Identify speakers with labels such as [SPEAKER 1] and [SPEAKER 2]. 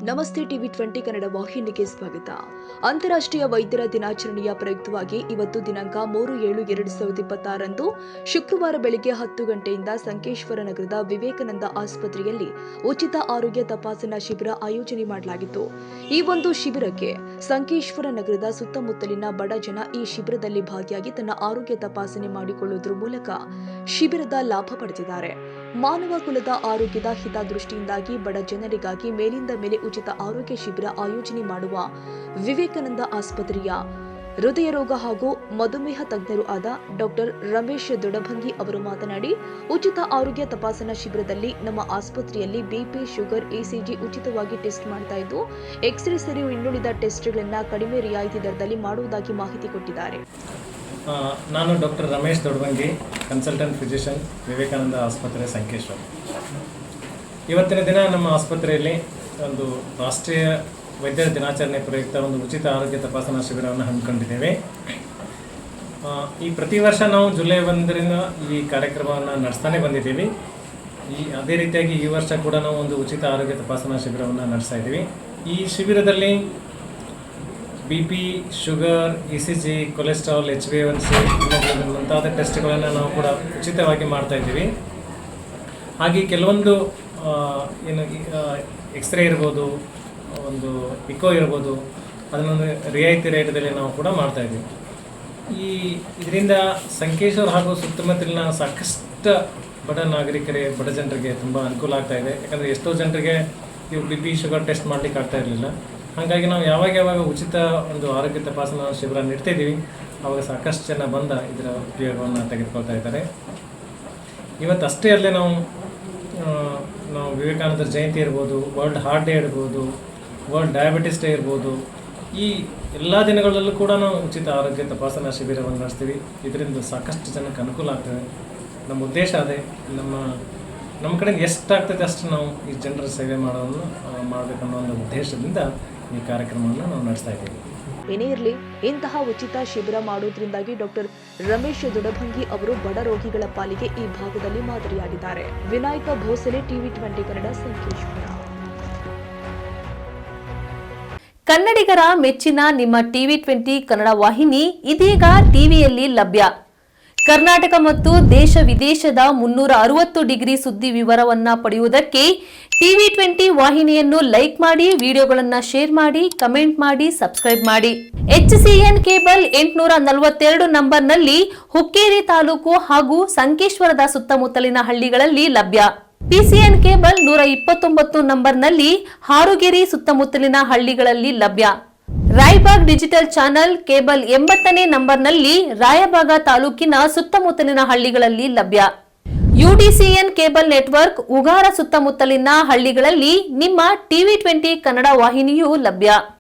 [SPEAKER 1] ನಮಸ್ತೆ ಟಿವಿ 20 ಕನ್ನಡ ವಾಹಿನಿಗೆ ಸ್ವಾಗತ. ಅಂತಾರಾಷ್ಟ್ರೀಯ ವೈದ್ಯರ ದಿನಾಚರಣೆಯ ಪ್ರಯುಕ್ತವಾಗಿ ಇವತ್ತು ದಿನಾಂಕ 3/7/2026 ಶುಕ್ರವಾರ ಬೆಳಗ್ಗೆ 10 ಗಂಟೆಯಿಂದ ಸಂಕೇಶ್ವರ ನಗರದ ವಿವೇಕಾನಂದ ಆಸ್ಪತ್ರೆಯಲ್ಲಿ ಉಚಿತ ಆರೋಗ್ಯ ತಪಾಸಣಾ ಶಿಬಿರ ಆಯೋಜನೆ ಮಾಡಲಾಗಿತ್ತು. ಈ ಒಂದು ಶಿಬಿರಕ್ಕೆ ಸಂಕೇಶ್ವರ ನಗರದ ಸುತ್ತಮುತ್ತಲಿನ ಬಡ ಜನ ಈ ಶಿಬಿರದಲ್ಲಿ ಭಾಗಿಯಾಗಿ ತನ್ನ ಆರೋಗ್ಯ ತಪಾಸಣೆ ಮಾಡಿಕೊಳ್ಳುವುದರ ಮೂಲಕ ಶಿಬಿರದ ಲಾಭ ಪಡೆದಿದ್ದಾರೆ. ಮಾನವ ಕುಲದ ಆರೋಗ್ಯದ ಹಿತದೃಷ್ಟಿಯಿಂದಾಗಿ ಬಡ ಜನರಿಗಾಗಿ ಮೇಲಿಂದ ಮೇಲೆ ಉಚಿತ ಆರೋಗ್ಯ ಶಿಬಿರ ಆಯೋಜನೆ ಮಾಡುವ ವಿವೇಕಾನಂದ ಆಸ್ಪತ್ರೆಯ ಹೃದಯ ರೋಗ ಹಾಗೂ ಮಧುಮೇಹ ತಜ್ಞರು ಆದ ಡಾಕ್ಟರ್ ರಮೇಶ್ ದೊಡಭಂಗಿ ಅವರು ಮಾತನಾಡಿ, ಉಚಿತ ಆರೋಗ್ಯ ತಪಾಸಣಾ ಶಿಬಿರದಲ್ಲಿ ನಮ್ಮ ಆಸ್ಪತ್ರೆಯಲ್ಲಿ ಬಿಪಿ, ಶುಗರ್, ಇಸಿಜಿ ಉಚಿತವಾಗಿ ಟೆಸ್ಟ್ ಮಾಡ್ತಾ ಇದ್ದು, ಎಕ್ಸ್ರೇ ಸೇರಿ ಇನ್ನುಳಿದ ಟೆಸ್ಟ್ಗಳನ್ನು ಕಡಿಮೆ ರಿಯಾಯಿತಿ ದರದಲ್ಲಿ ಮಾಡುವುದಾಗಿ ಮಾಹಿತಿ ಕೊಟ್ಟಿದ್ದಾರೆ.
[SPEAKER 2] ನಾನು doctor Ramesh Dodabhangi, consultant physician, Vivekananda ಆಸ್ಪತ್ರೆ ಸಂಕೇಶ್ವರ. ಇವತ್ತಿನ ದಿನ ನಮ್ಮ ಆಸ್ಪತ್ರೆಯಲ್ಲಿ ಒಂದು ರಾಷ್ಟ್ರೀಯ ವೈದ್ಯರ ದಿನಾಚರಣೆ ಪ್ರಯುಕ್ತ ಒಂದು ಉಚಿತ ಆರೋಗ್ಯ ತಪಾಸಣಾ ಶಿಬಿರವನ್ನು ಹಮ್ಮಿಕೊಂಡಿದ್ದೇವೆ. ಈ ಪ್ರತಿ ವರ್ಷ ನಾವು ಜುಲೈ 1ರಿಂದ ಈ ಕಾರ್ಯಕ್ರಮವನ್ನು ನಡೆಸ್ತಾನೆ ಬಂದಿದ್ದೀವಿ. ಅದೇ ರೀತಿಯಾಗಿ ಈ ವರ್ಷ ಕೂಡ ನಾವು ಒಂದು ಉಚಿತ ಆರೋಗ್ಯ ತಪಾಸಣಾ ಶಿಬಿರವನ್ನು ನಡೆಸ್ತಾ ಇದ್ದೀವಿ. ಈ ಶಿಬಿರದಲ್ಲಿ BP, sugar, ECG, cholesterol, HbA1c ಮುಂತಾದ ಟೆಸ್ಟ್ಗಳನ್ನು ನಾವು ಕೂಡ ಉಚಿತವಾಗಿ ಮಾಡ್ತಾ ಇದ್ದೀವಿ. ಹಾಗೆ ಕೆಲವೊಂದು ಎಕ್ಸ್ರೇ ಇರ್ಬೋದು, ಒಂದು ಇಕೋ ಇರ್ಬೋದು, ಅದನ್ನೊಂದು ರಿಯಾಯಿತಿ ರೇಟದಲ್ಲಿ ನಾವು ಕೂಡ ಮಾಡ್ತಾ ಇದ್ದೀವಿ. ಇದರಿಂದ ಸಂಕೇಶ್ವರ ಹಾಗೂ ಸುತ್ತಮುತ್ತಲಿನ ಸಾಕಷ್ಟು ಬಡ ನಾಗರಿಕರಿಗೆ, ಬಡ ಜನರಿಗೆ ತುಂಬ ಅನುಕೂಲ ಆಗ್ತಾ ಇದೆ. ಯಾಕಂದರೆ ಎಷ್ಟೋ ಜನರಿಗೆ ಇವು ಬಿಪಿ, ಶುಗರ್ ಟೆಸ್ಟ್ ಮಾಡಲಿಕ್ಕೆ ಆಗ್ತಾ ಇರಲಿಲ್ಲ. ಹಾಗಾಗಿ ನಾವು ಯಾವಾಗ ಉಚಿತ ಒಂದು ಆರೋಗ್ಯ ತಪಾಸಣಾ ಶಿಬಿರ ನೀಡ್ತಾಯಿದ್ದೀವಿ, ಆವಾಗ ಸಾಕಷ್ಟು ಜನ ಬಂದ ಇದರ ಉಪಯೋಗವನ್ನು ತೆಗೆದುಕೊಳ್ತಾ ಇದ್ದಾರೆ. ಇವತ್ತು ಅಷ್ಟೇ ಅಲ್ಲದೆ ನಾವು ವಿವೇಕಾನಂದರ ಜಯಂತಿ ಇರ್ಬೋದು, ವರ್ಲ್ಡ್ ಹಾರ್ಟ್ ಡೇ ಇರ್ಬೋದು, ವರ್ಲ್ಡ್ ಡಯಾಬಿಟಿಸ್ ಡೇ ಇರ್ಬೋದು, ಈ ಎಲ್ಲ ದಿನಗಳಲ್ಲೂ ಕೂಡ ನಾವು ಉಚಿತ ಆರೋಗ್ಯ ತಪಾಸಣಾ ಶಿಬಿರವನ್ನು ನಡೆಸ್ತೀವಿ. ಇದರಿಂದ ಸಾಕಷ್ಟು ಜನಕ್ಕೆ ಅನುಕೂಲ ಆಗ್ತದೆ. ನಮ್ಮ ಉದ್ದೇಶ ಅದೇ, ನಮ್ಮ ಕಡೆಯಿಂದ ಎಷ್ಟಾಗ್ತದೆ ಅಷ್ಟು ನಾವು ಈ ಜನರ ಸೇವೆ ಮಾಡಬೇಕನ್ನೋ ಒಂದು ಉದ್ದೇಶದಿಂದ ಈ ಕಾರ್ಯಕ್ರಮವನ್ನು ನಾವು ನಡೆಸ್ತಾ ಇದ್ದೀವಿ.
[SPEAKER 1] ಏನೇ ಇರಲಿ, ಇಂತಹ ಉಚಿತ ಶಿಬಿರ ಮಾಡುವುದರಿಂದಾಗಿ ಡಾಕ್ಟರ್ ರಮೇಶ್ ದೊಡಭಂಗಿ ಅವರು ಬಡ ರೋಗಿಗಳ ಪಾಲಿಗೆ ಈ ಭಾಗದಲ್ಲಿ ಮಾದರಿಯಾಗಿದ್ದಾರೆ. ವಿನಾಯಕ ಭೋಸಲೆ, ಟಿವಿ 20 ಕನ್ನಡ, ಸಂಕೇಶ್ವರ.
[SPEAKER 3] ಕನ್ನಡಿಗರ ಮೆಚ್ಚಿನ ನಿಮ್ಮ ಟಿವಿ 20 ಕನ್ನಡ ವಾಹಿನಿ ಇದೀಗ ಟಿವಿಯಲ್ಲಿ ಲಭ್ಯ. ಕರ್ನಾಟಕ ಮತ್ತು ದೇಶ ವಿದೇಶದ 360 ಡಿಗ್ರಿ ಸುದ್ದಿ ವಿವರವನ್ನ ಪಡೆಯುವುದಕ್ಕೆ ಟಿವಿ 20 ವಾಹಿನಿಯನ್ನು ಲೈಕ್ ಮಾಡಿ, ವಿಡಿಯೋಗಳನ್ನು ಶೇರ್ ಮಾಡಿ, ಕಮೆಂಟ್ ಮಾಡಿ, ಸಬ್ಸ್ಕ್ರೈಬ್ ಮಾಡಿ. HCN ಕೇಬಲ್ 842 ನಂಬರ್ನಲ್ಲಿ ಹುಕ್ಕೇರಿ ತಾಲೂಕು ಹಾಗೂ ಸಂಕೇಶ್ವರದ ಸುತ್ತಮುತ್ತಲಿನ ಹಳ್ಳಿಗಳಲ್ಲಿ ಲಭ್ಯ. PCN ಕೇಬಲ್ 129 ನಂಬರ್ನಲ್ಲಿ ಹಾರುಗೆರೆ ಸುತ್ತಮುತ್ತಲಿನ ಹಳ್ಳಿಗಳಲ್ಲಿ ಲಭ್ಯ. ರಾಯಬಾಗ್ ಡಿಜಿಟಲ್ ಚಾನೆಲ್ ಕೇಬಲ್ 80ನೇ ನಂಬರ್ನಲ್ಲಿ ರಾಯಬಾಗ ತಾಲೂಕಿನ ಸುತ್ತಮುತ್ತಲಿನ ಹಳ್ಳಿಗಳಲ್ಲಿ ಲಭ್ಯ. UDCN ಕೇಬಲ್ ನೆಟ್ವರ್ಕ್ ಉಗಾರ ಸುತ್ತಮುತ್ತಲಿನ ಹಳ್ಳಿಗಳಲ್ಲಿ ನಿಮ್ಮ ಟಿವಿ 20 ಕನ್ನಡ ವಾಹಿನಿಯೂ ಲಭ್ಯ.